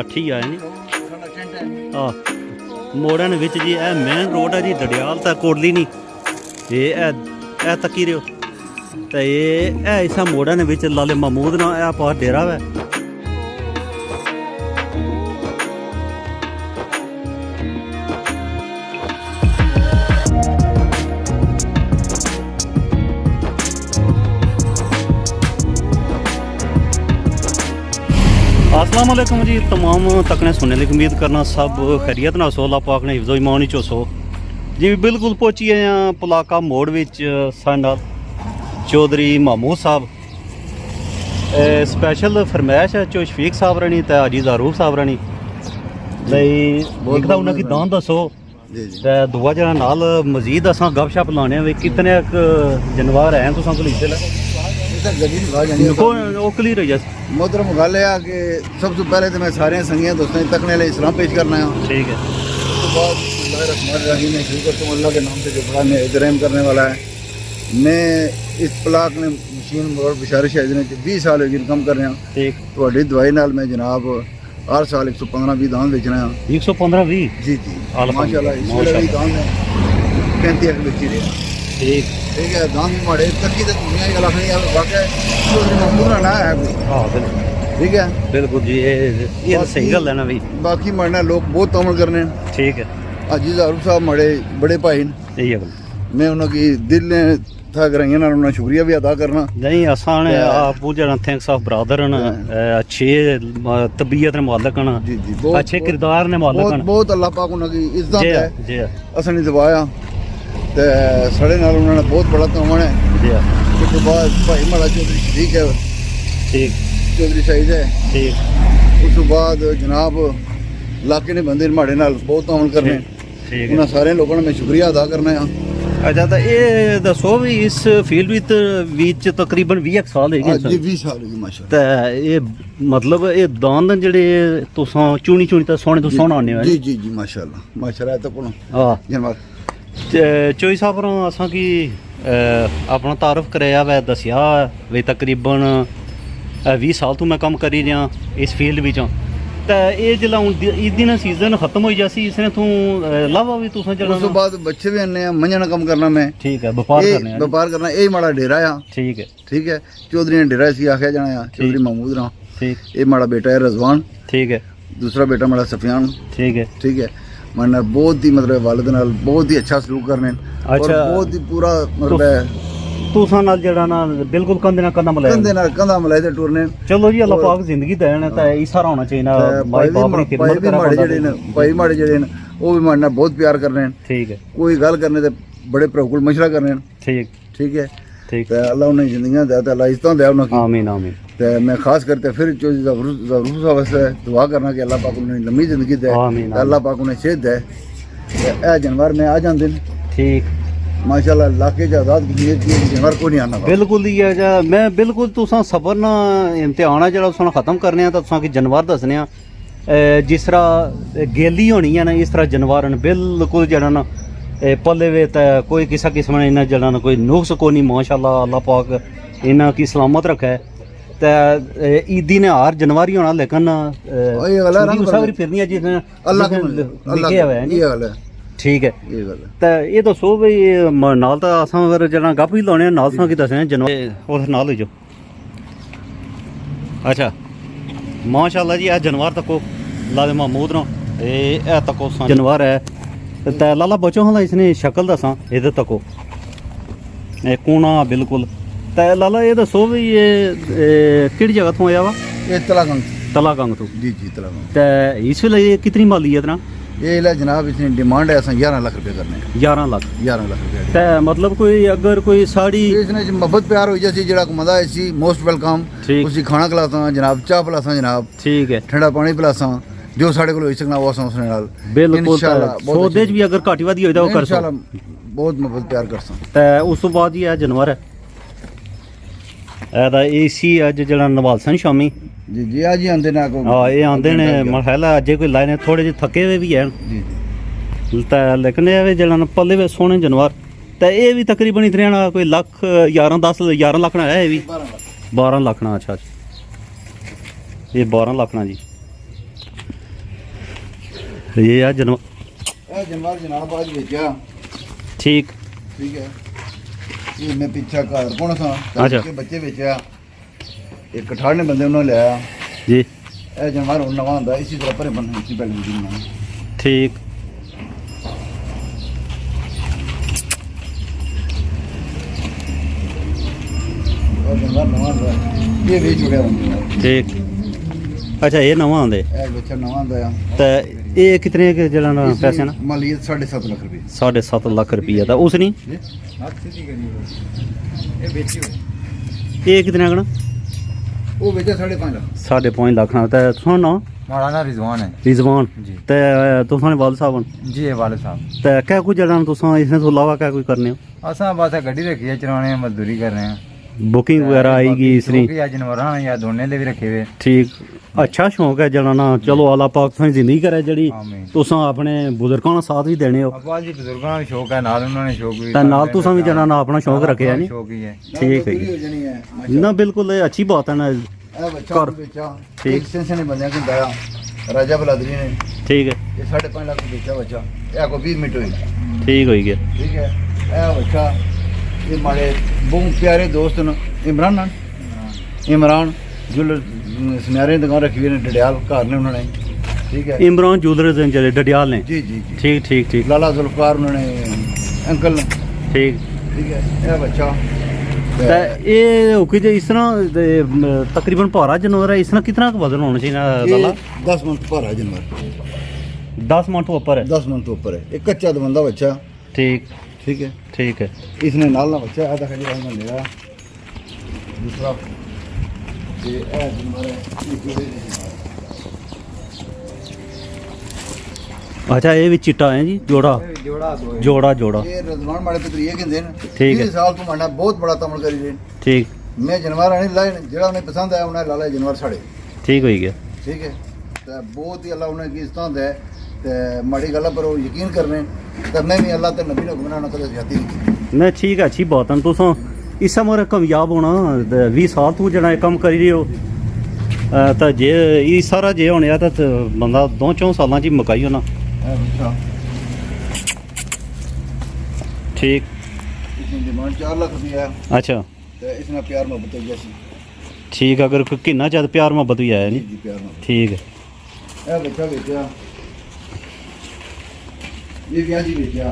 ਠੀਕ ਆ ਜੀ ਆ ਮੋੜਨ ਵਿੱਚ ਜੀ ਇਹ ਮੇਨ ਰੋਡ ਹੈ ਜੀ ਦੜਿਆਲ ਤਾਂ ਕੋਟਲੀ ਨਹੀਂ ਇਹ ਤੱਕੀ ਰਿਓ ਤੇ ਇਹ ਇਸਾ ਮੋੜਨ ਵਿੱਚ ਲਾਲੇ ਮਹਮੂਦ ਨਾਲ ਇਹ ਪਾਸ ਡੇਰਾ ਵਾ अस्सलाम वालेकुम जी तमाम तकने सुनने की उम्मीद करना सब खैरियत ना सो अल्लाह पाक ने हिफ्ज़ो ईमान ही चो जी बिल्कुल पहुंची है पलाका मोड़ विच साडे चौधरी महमूद साहब स्पैशल फरमाइश है चो शफीक साहब रनी ते हाजी ज़ारूफ साहब रनी लई एक दा उन्हां दी दान दसो ते दूआ जरा नाल मजीद असां गपशप लाने वे कितने जानवर हैं तुसां कोल इत्थे क्लियर हो जाए मोहतरम गल है कि सब तो पहले तो मैं सारे संगियां दोस्तों तकने वाले इस्लाम पेश करना है। ठीक है। उसके बाद अल्लाह में शुरू करता हूँ अल्लाह के नाम से जो बड़ा रहम करने वाला है। मैं इस प्लाक ने मशीन और बिशारे शायद ने 20 साल इनकम कर रहा हूँ। ठीक। थोड़ी दवाई नाल मैं जनाब हर साल 115-20 दान बेचना है। 115-20 जी जी माशाल्लाह इस वेले भी दान है 35 बेची रहे। ठीक ठीक है दाम भी माड़े तकी तो दुनिया की गल नहीं है वाकई चौधरी महमूद ना है हाँ बिल्कुल ठीक है बिल्कुल जी ये सही गल है ना भाई बाकी मरना लोग बहुत तमल करने ठीक है हाजी ज़ारूफ साहब मरे बड़े भाई यही है मैं उनकी दिल ने था कराइया ना उन्हें शुक्रिया भी अदा करना नहीं आसान है आप पूजा थैंक्स ऑफ ब्रदर अच्छे तबीयत ने मालक जी जी अच्छे किरदार ने मालक बहुत अल्लाह पाक उनकी इज्जत है जी असली दबाया ते सड़े नाल उन्होंने बहुत बड़ा तमन है जी उसके बाद भाई माड़ा चौधरी शरीक है ठीक चौधरी सईद है ठीक उस बाद जनाब इलाके ने बंदे माड़े नाल बहुत अमल करने ठीक उन्होंने सारे लोगों ने मैं शुक्रिया अदा करना है। अच्छा तो ये दसो भी इस फील्ड विच तकरीबन 20 साल है जी 20 साल हो गए माशाल्लाह ते ये मतलब ये दान जेड़े तुसां चुनी चुनी ते सोने तो सोना आने जी जी जी माशाल्लाह माशाल्लाह तो कोनो हां जानवर चोई साहब असां की अपना तारुफ कराया वै दसिया वे तकरीबन 20 साल तो मैं काम करी रहा इस फील्ड विच ते ये जिल्लै हुन ईदी ना सीजन खत्म हो जासी इसने तू लावा भी तुसां चलना उस बाद बच्चे भी आने मंझा ना कम करना मैं ठीक है व्यापार करना यही माड़ा डेरा है ठीक है चौधरी ने डेरा सी आख्या जाना है चौधरी महमूद राव ठीक ये माड़ा बेटा है रजवान ठीक है दूसरा बेटा माड़ा सफियान ठीक है मैंने बहुत ही मतलब वालिद नाल बहुत ही अच्छा सलूक करने अच्छा बहुत ही पूरा मतलब तुसां नाल जेड़ा ना बिल्कुल कंधे नाल कंधा मिलाए ते टुरने चलो जी अल्लाह पाक जिंदगी देन ते इस तरह होना चाहिए ना भाई बाप ने खिदमत करा भाई माड़े जेड़े ने वो भी माड़ना बहुत प्यार करने ठीक है कोई गल करने ते बड़े प्रभुल मशवरा करने ठीक है ठीक है अल्लाह उन्हें जिंदगियां दे ते अल्लाह इज्जतां दे उन्हें आमीन आमीन ते मैं खास करके फिर चौधरी ज़ारूफ साहब से दुआ करना कि अल्लाह पाक उन्हें लंबी जिंदगी दे अल्लाह पाक उन्हें सेहत दे ए जानवर में आ जांदे ठीक माशाल्लाह इलाके च आजाद जानवर को नहीं आना बिल्कुल ही है मैं बिल्कुल तुसां सबर ना इम्तिहान है जेड़ा तुसां खत्म करने आ तुसां की जानवर दसने आ जिस तरह गेली होनी है ना इस तरह जानवर न बिल्कुल जेड़ा ना पल्ले वे ते कोई किसा किस्म ने इन्हें जेड़ा ना कोई नुक्स को नहीं माशाल्लाह अल्लाह पाक इन्हां की सलामत रखे ते ईदी ने हार जनवरी होना लेकिन फिरनी है जिसने लिखे हुए हैं ठीक है ते ये दसो भाई नाल तां असां फिर जेड़ा गप भी लाने नाल तुसां की दसने जानवर उस नाल हो अच्छा माशाल्लाह जी ए जानवर तको लाले महमूद नो ए तको जानवर है ते लाला बचो हाला इसने शक्ल दसा इधर तको ए कूना बिल्कुल ते लाला ये दसो भी ये किहड़ी जगह तो आया वा ये तलागंग तो जी जी तलागंग ते इस वेले ये कितनी मालियत ना ये ला जनाब इसने डिमांड है असां 11 लाख रुपए करने 11 लाख रुपए ते मतलब कोई अगर कोई साड़ी इसने मोहब्बत प्यार हो जासी जेड़ा मजा है सी मोस्ट वेलकम उसी खाना खिलासा जनाब चाह पिलासा जनाब ठीक है ठंडा पानी पिलासा जो साढ़े को हो सकना वो असां उसने नाल बिल्कुल सौदे च भी अगर घाटी वादी होई दा वो कर इंशाल्लाह बहुत मोहब्बत प्यार करसा ते उस तो बाद ही है जानवर है एदा एसी अज जेड़ा नवाल सन शामी जी जी आज ही आंदे ना को हां ये आंदे ने मरहला अजे कोई लाने थोड़े जे थके हुए भी हैं जी ते लेकिन ये जेड़ा पल्ले वे सोने जानवर ते ये भी तकरीबन इतने ना कोई लाख 11 लाख ना है ये भी 12 लाख ना अच्छा ये 12 लाख ना जी ਇਹ ਆ ਜਨਮ ਇਹ ਜਨਵਰ ਜਨਾਬ ਅੱਜ ਵੇਚਿਆ। ਠੀਕ ਠੀਕ ਹੈ। ਇਹ ਮੈਂ ਪਿੱਛਾ ਘਰ ਕੋਣ ਸਾਂ ਅੱਛਾ। ਕੇ ਬੱਚੇ ਵੇਚਿਆ। ਇੱਕ 68 ਬੰਦੇ ਉਹਨਾਂ ਨੇ ਲਿਆ ਜੀ। ਇਹ ਜਨਵਰ ਹੁਣ ਨਵਾਂ ਹੁੰਦਾ ਇਸੇ ਤਰ੍ਹਾਂ ਭਰੇ ਬੰਨੇ ਇਸੇ ਪਹਿਲੇ ਦੀ ਨਾ। ਠੀਕ ਉਹ ਜਨਵਰ ਨਵਾਂ ਹੁੰਦਾ ਇਹ ਵੇਚ ਛੁੜਿਆ ਹੁੰਦਾ। ਠੀਕ ਅੱਛਾ ਇਹ ਨਵਾਂ ਆਉਂਦੇ ਇਹ ਬੱਚਾ ਨਵਾਂ ਹੁੰਦਾ ਆ। ਤੇ ਇਹ ਕਿਤਨੇ ਕੁ ਜਿਹੜਾ ਨਾ ਪੈਸੇ ਨਾ ਮਾਲੀਅਤ 7.5 ਲੱਖ ਰੁਪਏ। 7.5 ਲੱਖ ਰੁਪਈਆ ਦਾ ਉਸ ਨਹੀਂ ਇਹ ਵੇਚੀ ਇਹ ਕਿਤਨੇ ਕਣਾ ਉਹ ਵੇਚਿਆ 5.5 ਲੱਖ। 5.5 ਲੱਖ ਨਾਲ ਤੇ ਸੁਣ ਨਾ हमारा ना रिजवान है ਰਿਜ਼ਵਾਨ जी ਤੇ ਤੁਸਾਂ ਵਾਲ ਸਾਹਿਬ जी ये वाले साहब ਤੇ ਕਹਿ ਕੁ ਜਿਹੜਾ ਤੁਸਾਂ ਇਸ ਤੋਂ ਇਲਾਵਾ ਕਹਿ ਕੋਈ ਕਰਨੇ ਹੋ असा बस गड्डी रखी है चलाने मजदूरी कर रहे हैं ਬੁਕਿੰਗ ਵਗੈਰਾ ਆਏਗੀ ਇਸ ਲਈ या जानवर या दोने ले भी रखे हुए ਠੀਕ ਅੱਛਾ ਸ਼ੌਂਕ ਹੈ ਜਿਹੜਾ ਨਾ ਚਲੋ ਆਲਾ ਪਾਕ ਤੁਸੀਂ ਜ਼ਿੰਦਗੀ ਕਰੇ ਜਿਹੜੀ आमीन ਤੁਸਾਂ ਆਪਣੇ ਬਜ਼ੁਰਗਾਂ ਨਾਲ ਸਾਥ ਵੀ ਦੇਣੇ ਹੋ अब्बा जी बुजुर्गों का शौक है नाल उन्होंने शौक भी ਤਾਂ ਨਾਲ ਤੁਸਾਂ ਵੀ ਜਿਹੜਾ ਨਾ ਆਪਣਾ ਸ਼ੌਂਕ ਰੱਖਿਆ ਨਹੀਂ शौक ही है ਠੀਕ ਹੈ ਹੋ ਜੀ। ਜਾਣੀ ਹੈ। ਨਾ ਬਿਲਕੁਲ ਇਹ ਅੱਛੀ ਬਾਤ ਹੈ ਨਾ ਇਹ ਬੱਚਾ ਘਰ। ਵੇਚਿਆ। ਠੀਕ। ਇੱਕ ਸੈਂਸਨ ਨੇ ਬੰਦਿਆਂ ਕਿ ਦਾਇਆ ਰਾਜਾ ਬਲਾਦਰੀ ਨੇ ਠੀਕ ਹੈ ਇਹ 5.5 ਲੱਖ ਦਾ ਵੇਚਿਆ ਬੱਚਾ। ਇਹ ਕੋ 20 ਮਿੰਟ ਹੋਈ। ਠੀਕ ਹੋਈ ਗਿਆ ਠੀਕ ਹੈ। ਇਹ ਬੱਚਾ ਇਹ ਮਾੜੇ ਬਹੁਤ ਪਿਆਰੇ ਦੋਸਤ ਨੇ ਇਮਰਾਨ ਨਾਲ ਇਮਰਾਨ ਜੁਲ ਸੁਨਿਆਰੇ ਦੀ ਦੁਕਾਨ ਰੱਖੀ ਹੋਈ ਨੇ ਡੜਿਆਲ ਘਰ ਨੇ ਉਹਨਾਂ ਨੇ। ਠੀਕ ਹੈ। ਇਮਰਾਨ ਜੂਲਰਸ ਦੇ ਜਿਹੜੇ ਡਡਿਆਲ ਨੇ ਜੀ ਜੀ ਜੀ ਠੀਕ ਠੀਕ ਠੀਕ ਲਾਲਾ ਜ਼ੁਲਫਕਾਰ ਉਹਨਾਂ ਨੇ ਅੰਕਲ ਨੇ। ਠੀਕ ਠੀਕ ਹੈ। ਇਹ ਬੱਚਾ ਤਾਂ ਇਹ ਹੁਕੀ ਜੇ ਇਸ ਤਰ੍ਹਾਂ ਤਕਰੀਬਨ ਭਾਰਾ ਜਾਨਵਰ ਹੈ ਇਸ ਤਰ੍ਹਾਂ ਕਿਤਨਾ ਕੁ ਵਜ਼ਨ ਹੋਣਾ ਚਾਹੀਦਾ ਲਾਲਾ 10 ਮਿੰਟ ਪਰ ਆ ਜਨਵਰ 10 ਮਣ ਤੋਂ ਉੱਪਰ ਹੈ 10 ਮਿੰਟ ਤੋਂ ਉੱਪਰ ਹੈ। ਇੱਕ ਕੱਚਾ ਦਵੰਦਾ ਬੱਚਾ। ਠੀਕ ठीक है। ठीक है इसने नाल ना बच्चा आधा खाली रहना लेगा दूसरा ये है हमारे अच्छा ये भी चिट्टा है जी जोड़ा जोड़ा दो जोड़ा जोड़ा ये रजवान माड़े पुत्र ये कहंदे ने ठीक है। 20 साल तो माना बहुत बड़ा तमल करी दे। ठीक मैं जानवर आने लाए जेड़ा उन्हें पसंद आया उन्हें लाला जानवर साड़े। ठीक हो गया ठीक है। तो बहुत ही अल्लाह उन्हें की इस्ताद है ते माड़ी गल्ला पर वो यकीन करने भी अल्लाह ते नबी ने बनाना कदे ज्यादा नहीं। नहीं ठीक है अच्छी बात है तुम इस समय कामयाब होना 20 साल तू जरा कम करी रहे हो तो जे ये सारा जे होने तो बंदा 2-4 सालों च मुकाई होना। अच्छा ठीक इसकी डिमांड 4 लाख रुपया है। अच्छा ते इसने प्यार मोहब्बत है जैसी। ठीक अगर कोई किन्ना ज्यादा प्यार मोहब्बत भी आया जी नहीं जी प्यार मोहब्बत। ठीक है ਇਹ ਬੱਚਾ ਵੇਚਿਆ। ਇਹ ਵਿਆਹ ਜੀ ਵੇਚਿਆ।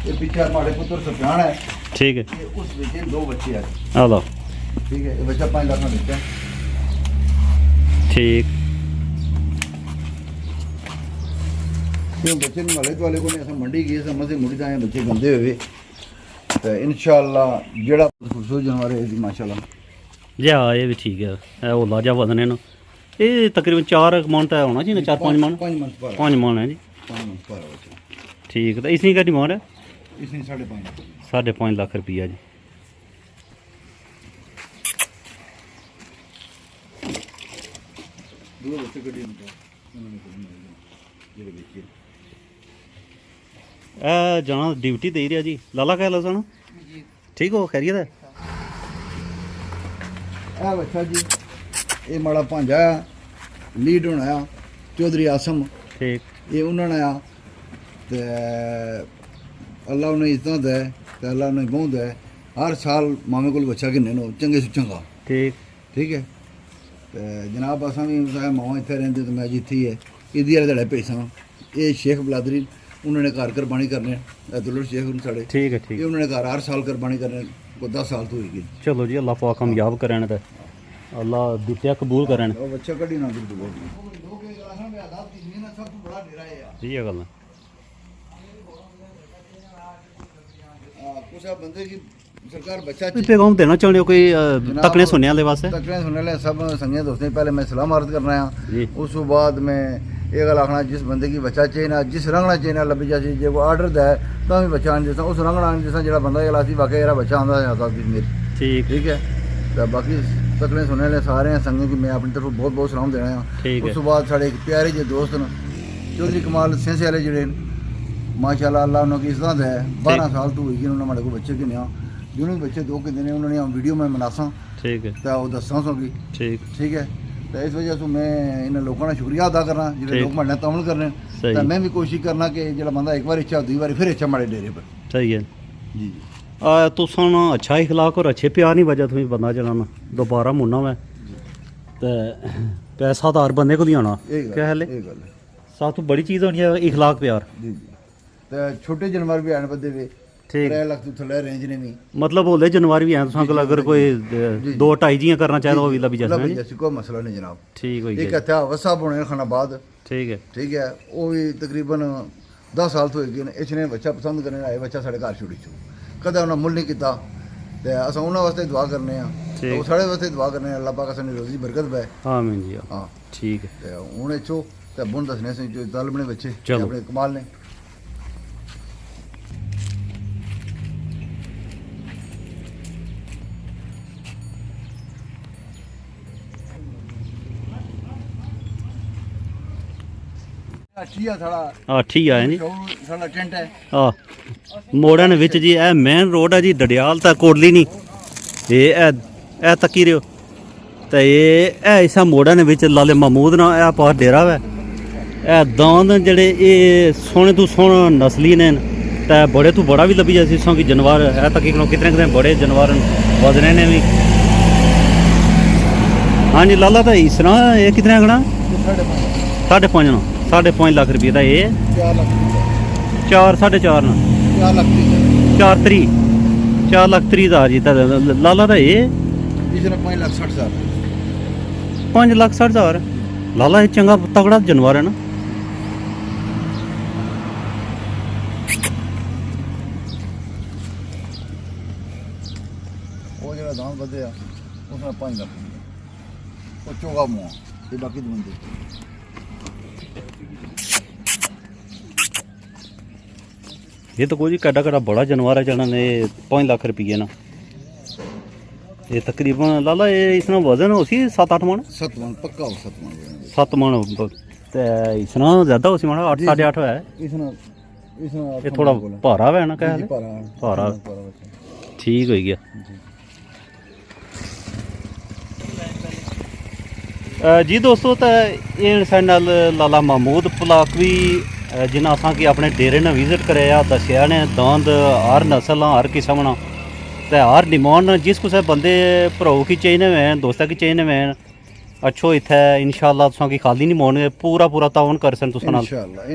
ਇਹ ਪਿੱਛੇ ਮਾੜੇ ਪੁੱਤਰ ਸਫਿਆਨ ਹੈ। ठीक है ਇਹ ਉਸ ਵਿੱਚ 2 ਬੱਚੇ ਆ। हेलो ਠੀਕ ਹੈ। ਇਹ ਬੱਚਾ 5 ਲੱਖ ਦਾ ਵੇਚਿਆ। ठीक ਇਹ ਬੱਚੇ ਨੂੰ ਮਹੱਲੇ ਵਾਲੇ ਕੋਲ ਨੇ ਅਸਾਂ ਮੰਡੀ ਗਏ ਸਮਝ ਦੇ ਮੁੜੀ ਤਾਂ ਬੱਚੇ ਗੰਦੇ ਹੋਵੇ ਤੇ ਇਨਸ਼ਾਅੱਲਾ ਜਿਹੜਾ ਖੁਸ਼ੂ ਜਾਨਵਰ ਹੈ ਇਹਦੀ ਮਾਸ਼ਾਅੱਲਾ जा ये भी ठीक है वो लाजा वजन है ना ये तकरीबन 4 मन तो होना चाहिए 4-5 मन 5 मंथ पर 5 मन है जी 5 मंथ पर ਬੱਚਾ। ठीक तो इसकी क्या डिमांड है ਇਸਨੇ 5.5 5.5 लाख रुपया जी ਦੋ ਬੱਚੇ ਗੱਡੀ ਨੂੰ ਉਹਨਾਂ ਨੇ ਜਿਹੜੇ ਵੇਚੇ जाना ड्यूटी दे रहा जी लाला क्या लसन ठीक हो खैरियत है ਇਹ ਬੱਚਾ ਜੀ ਇਹ ਮਾੜਾ ਭਾਂਜਾ ਆ ਲੀਡ ਹੋਣਾ ਆ ਚੌਧਰੀ ਆਸਮ ठीक ਇਹ ਉਹਨਾਂ ਨੇ ਆ ਤੇ ਅੱਲਾ ਉਹਨੇ ਇਤਨਾ ਦੇ ਤੇ ਅੱਲਾ ਉਹਨੇ ਬਹੁਤ ਹੈ ਹਰ ਸਾਲ ਮਾਮੇ ਕੋਲ ਬੱਚਾ ਕਿੰਨੇ ਨੂੰ ਚੰਗੇ ਸੁ ਚੰਗਾ ठीक ਠੀਕ ਹੈ ਤੇ ਜਨਾਬ ਅਸਾਂ ਵੀ ਮਾਂ ਇੱਥੇ ਰਹਿੰਦੇ ਤੇ ਮੈਂ ਜਿੱਥੇ ਹੀ ਹੈ ਇਹਦੀ ਵਾਲੇ ਦੜੇ ਪੈਸਾ ਇਹ ਸ਼ੇਖ ਬਲਾਦਰੀ ਉਹਨਾਂ ਨੇ ਘਰ ਕੁਰਬਾਨੀ ਕਰਨੇ ਅਬਦੁੱਲ ਸ਼ੇਖ ਉਹਨਾਂ ਸਾਡੇ ठीक है ਇਹ ठीक ਉਹਨਾਂ ਨੇ ਘਰ ਹਰ ਸਾਲ ਕੁਰਬਾਨੀ ਕਰਨੇ ਕੋ 10 ਸਾਲ ਤੋਂ ਹੋਈ ਗਈ चलो जी अल्लाह पाक कामयाब करन ते अल्लाह दित्या कबूल करन ਉਹ ਬੱਚਾ ਕੱਢੀ ਨਾ ਗੁਰਦੁ ਦੋ ਕੇ ਗਲਾਸਾਂ ਦੇ ਆਦਾਬ ਦੀ ਜ਼ਮੀਨ ਸਭ ਤੋਂ ਬੜਾ ਡੇਰਾ ਹੈ ठीक है गल ਕੁਛ ਬੰਦੇ की सरकार बच्चा कोई पैगाम देना चाहते हो कोई तकने सुनने वाले वास्ते तकने सुनने वाले सब संगे दोस्तों पहले मैं सलाम अर्ज करना है जी उस बाद में ये गल आखना जिस बंदे की बच्चा चाहिए ना जिस रंगना चाहिए ना लभी जाए जो को आर्डर दे तो भी बच्चा आने जैसा उस रंगना आने जैसा जो बंदा गलासी वाकई मेरा बच्चा आंदा जाता मेरी ठीक ठीक है तो बाकी तकने सुनने वाले सारे हैं संगे की मैं अपनी तरफ बहुत बहुत सलाम देना ठीक है है। उस बाद साढ़े एक प्यारे जो दोस्त न चौधरी कमाल सेंसे वाले जोड़े माशाल्लाह अल्लाह उन्होंने इज्जत है 12 साल तो हुई कि उन्होंने हमारे को बच्चे किने जिन्होंने बच्चे 2 किने ने उन्होंने वीडियो में मनासा ठीक है तो वो दसा सौगी ठीक ठीक है तो इस वजह से मैं इन लोगों का शुक्रिया अदा करना जो ठीक। लोग हमारे तमल करने सही तो है। मैं भी कोशिश करना कि जो बंदा एक बार इच्छा दूसरी बार फिर इच्छा माड़े डेरे पर सही है जी तुसां ना अच्छा इखलाक और अच्छे प्यार नहीं वजह तुम्हें बंदा चलाना दोबारा मुन्ना मैं ते पैसा तो हर बंदे को नहीं आना क्या हाल है साथ तो बड़ी चीज़ होनी है इखलाक प्यार जी जी तो छोटे जानवर भी आने बदे वे ठीक 3 लाख तो थले रेंज ने भी मतलब होले जानवर भी हैं तुसां कोल अगर कोई 2-2.5 जियां करना चाहे तो वो भी लभी लभी जैसे जैसे कोई मसला नहीं जनाब ठीक हो एक गया हत्या वसा बुने खानाबाद ठीक है वो भी तकरीबन 10 साल तो होए इसने बच्चा पसंद करने आए बच्चा साढ़े घर छुड़ी छू कदा उन्हें मुल नहीं किया ते अस उन्होंने वास्ते दुआ करने तो साढ़े वास्ते दुआ करने अल्लाह पाक असां रोजी बरकत पाए आमीन जी हाँ ठीक है ते हूँ इच्छो ते बुन दसने से जो दल बने बच्चे चलो। अपने कमाल ने ठीक है जी साढ़ा टेंट है ਮੋੜਾਂ ਦੇ ਵਿੱਚ ਜੀ ਇਹ ਮੇਨ ਰੋਡ ਹੈ ਜੀ ਡਡਿਆਲ ਤਾਂ ਕੋਟਲੀ ਨਹੀਂ ਇਹ ਤੱਕੀ ਰਿਓ ਤੇ ਇਹ ਇਸਾ ਮੋੜਾਂ ਦੇ ਵਿੱਚ ਲਾਲੇ ਮਹਮੂਦ ਨਾ ਇਹ ਪਾ ਡੇਰਾ ਵਾ ਇਹ ਦਾੰਦ ਜਿਹੜੇ ਇਹ ਸੋਹਣੇ ਤੋਂ ਸੋਹਣਾ ਨਸਲੀ ਨੇ ਤੇ ਬੜੇ ਤੋਂ ਬੜਾ ਵੀ ਲੱਭੀ ਜਾਂਦੀ ਸੋ ਕਿ ਜਾਨਵਰ ਇਹ ਤੱਕੀ ਕਿਤਨੇ ਬੜੇ ਜਾਨਵਰ ਵਦਨੇ ਨੇ ਵੀ ਹਾਂਜੀ ਲਾਲਾ ਤਾਂ ਇਸ ਤਰ੍ਹਾਂ ਇਹ ਕਿਤਨੇ ਆਗਣਾ 5.5 ਲੱਖ ਰੁਪਏ ਦਾ ਇਹ 4 4.5 ਨਾ 4 ਲੱਖ 30 ਹਜ਼ਾਰ ਜੀ ਤਾਂ ਲਾਲਾ ਦਾ ਇਹ 5 ਲੱਖ 60 ਹਜ਼ਾਰ 5 ਲੱਖ 60 ਹਜ਼ਾਰ ਲਾਲਾ ਇਹ ਚੰਗਾ ਤਗੜਾ ਜਾਨਵਰ ਹੈ ਨਾ ਉਹ ਜਿਹੜਾ ਦਾਮ ਵਧਿਆ ਉਸ ਨਾਲ 5 ਲੱਖ ਉਹ ਚੋਗਾ ਮੂੰਹ ਤੇ ਬਾਕੀ ਦਵੰਦੇ ये तो कोई कड़ा कड़ा बड़ा जानवर है जाना ने 5 लाख रुपये ना ये तकरीबन लाला ये इसना वजन उसी 7-8 मन 7 मन पक्का हो 7 मन 7 मन ते इसना ज्यादा उसी मन 8 8.5 है इसना ये थोड़ा भारा है ना कह भारा ठीक हो गया जी दोस्तों तो ये साडे नाल लाला महमूद पलाक भी जिन्हें असा कि अपने डेरे ने विजिट कराया दसिया ने दांद हर नस्ल हर किस्म ना ते हर डिमांड जिस कुछ बंदे भ्राऊ की चाहिए वैन दोस्ता की चाहिए वैन अच्छो इत्थे इंशाल्लाह तुसां की खाली नहीं मोड़ने पूरा तावन कर सन तुसां नाल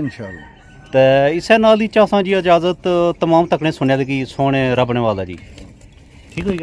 इंशाल्लाह ते इसे नाल ही चाहसां जी इजाजत तमाम तकने सुनने की सोने रब ने वाला जी ठीक हो गया।